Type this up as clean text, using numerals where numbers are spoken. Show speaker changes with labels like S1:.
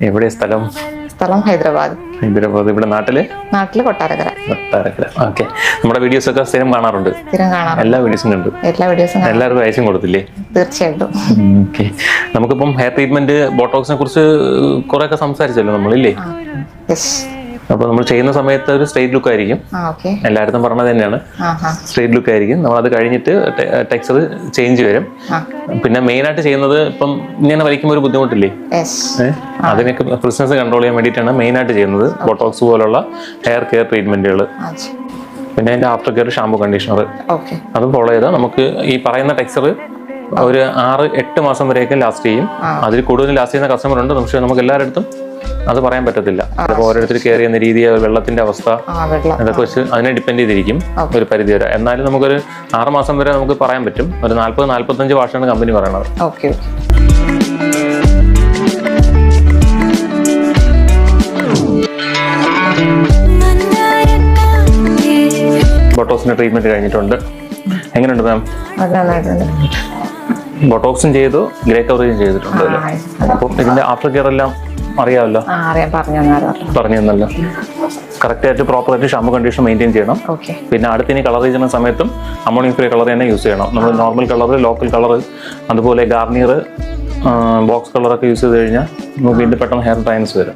S1: എവിടെ സ്ഥലം?
S2: സ്ഥലം ഹൈദരാബാദ്.
S1: ഹൈദരാബാദ്. ഇവിടെ നാട്ടില്
S2: കൊട്ടാരക്കര.
S1: ഓക്കെ. നമ്മുടെ വീഡിയോസ് ഒക്കെ സ്ഥിരം കാണാറുണ്ട്?
S2: സ്ഥിരം കാണാറുണ്ട്.
S1: എല്ലാ വീഡിയോസും കണ്ടു. എല്ലാവർക്കും അയച്ചും കൊടുത്തില്ലേ?
S2: തീർച്ചയായിട്ടും.
S1: ഓക്കെ. നമുക്കിപ്പം ഹെയർ ട്രീറ്റ്മെന്റ് ബോട്ടോക്സിനെ കുറിച്ച് കുറെ ഒക്കെ സംസാരിച്ചല്ലോ നമ്മളില്ലേ? അപ്പൊ നമ്മൾ ചെയ്യുന്ന സമയത്ത് ഒരു സ്ട്രെയിറ്റ് ലുക്ക് ആയിരിക്കും. എല്ലായിടത്തും പറഞ്ഞത് തന്നെയാണ്, സ്ട്രെയിറ്റ് ലുക്ക് ആയിരിക്കും. നമ്മൾ അത് കഴിഞ്ഞിട്ട് ടെക്സ്ചർ ചേഞ്ച് വരും. പിന്നെ മെയിൻ ആയിട്ട് ചെയ്യുന്നത് ഇപ്പം ഇങ്ങനെ വലിക്കുമ്പോൾ ഒരു ബുദ്ധിമുട്ടില്ലേ, അതിനൊക്കെ ഫ്രിസ്നെസ് കൺട്രോൾ ചെയ്യാൻ വേണ്ടിയിട്ടാണ് മെയിൻ ആയിട്ട് ചെയ്യുന്നത് ബോട്ടോക്സ് പോലുള്ള ഹെയർ കെയർ ട്രീറ്റ്മെന്റുകൾ. പിന്നെ അതിന്റെ ആഫ്റ്റർ കെയർ ഷാമ്പു, കണ്ടീഷണർ അതും ഫോളോ ചെയ്താൽ നമുക്ക് ഈ പറയുന്ന ടെക്സ്ചർ ഒരു 6-8 മാസം വരെയൊക്കെ ലാസ്റ്റ് ചെയ്യും. അതിൽ കൂടുതൽ ലാസ്റ്റ് ചെയ്യുന്ന കസ്റ്റമർ ഉണ്ട്, പക്ഷെ നമുക്ക് എല്ലാവരുടെ അത് പറയാൻ പറ്റത്തില്ല. ചിലപ്പോൾ ഓരോരുത്തർ കെയർ ചെയ്യുന്ന രീതി, വെള്ളത്തിന്റെ അവസ്ഥ, അതൊക്കെ വെച്ച് അതിനെ ഡിപ്പെൻഡ് ചെയ്തിരിക്കും ഒരു പരിധി വരെ. എന്നാലും നമുക്കൊരു 6 മാസം വരെ നമുക്ക് പറയാൻ പറ്റും. ഒരു 40-45 വാഷാണ് കമ്പനി പറയണത്. ബോട്ടോക്സിന്റെ ട്രീറ്റ്മെന്റ് കഴിഞ്ഞിട്ടുണ്ട്. എങ്ങനെയുണ്ട് മാം? ബോട്ടോക്സും ചെയ്തു, ഗ്രേ കവറേജും ചെയ്തിട്ടുണ്ട്. അപ്പം ഇതിന്റെ ആഫ്റ്റർ കെയർ എല്ലാം അറിയാമല്ലോ, പറഞ്ഞു തന്നല്ലോ. കറക്റ്റ് ആയിട്ട് പ്രോപ്പർ ആയിട്ട് ഷാമ്പു, കണ്ടീഷണർ മെയിൻറ്റെയിൻ ചെയ്യണം. പിന്നെ അടുത്തിനി കളർ ചെയ്യുന്ന സമയത്തും അമോണിയം ഫ്രീ കളർ തന്നെ യൂസ് ചെയ്യണം. നമ്മൾ നോർമൽ കളർ, ലോക്കൽ കളർ, അതുപോലെ ഗാർണിയർ, ബോക്സ് കളറൊക്കെ യൂസ് ചെയ്ത് കഴിഞ്ഞാൽ നമുക്ക് വീണ്ടും പെട്ടെന്ന് ഹെയർ ഡ്രൈനസ് വരും.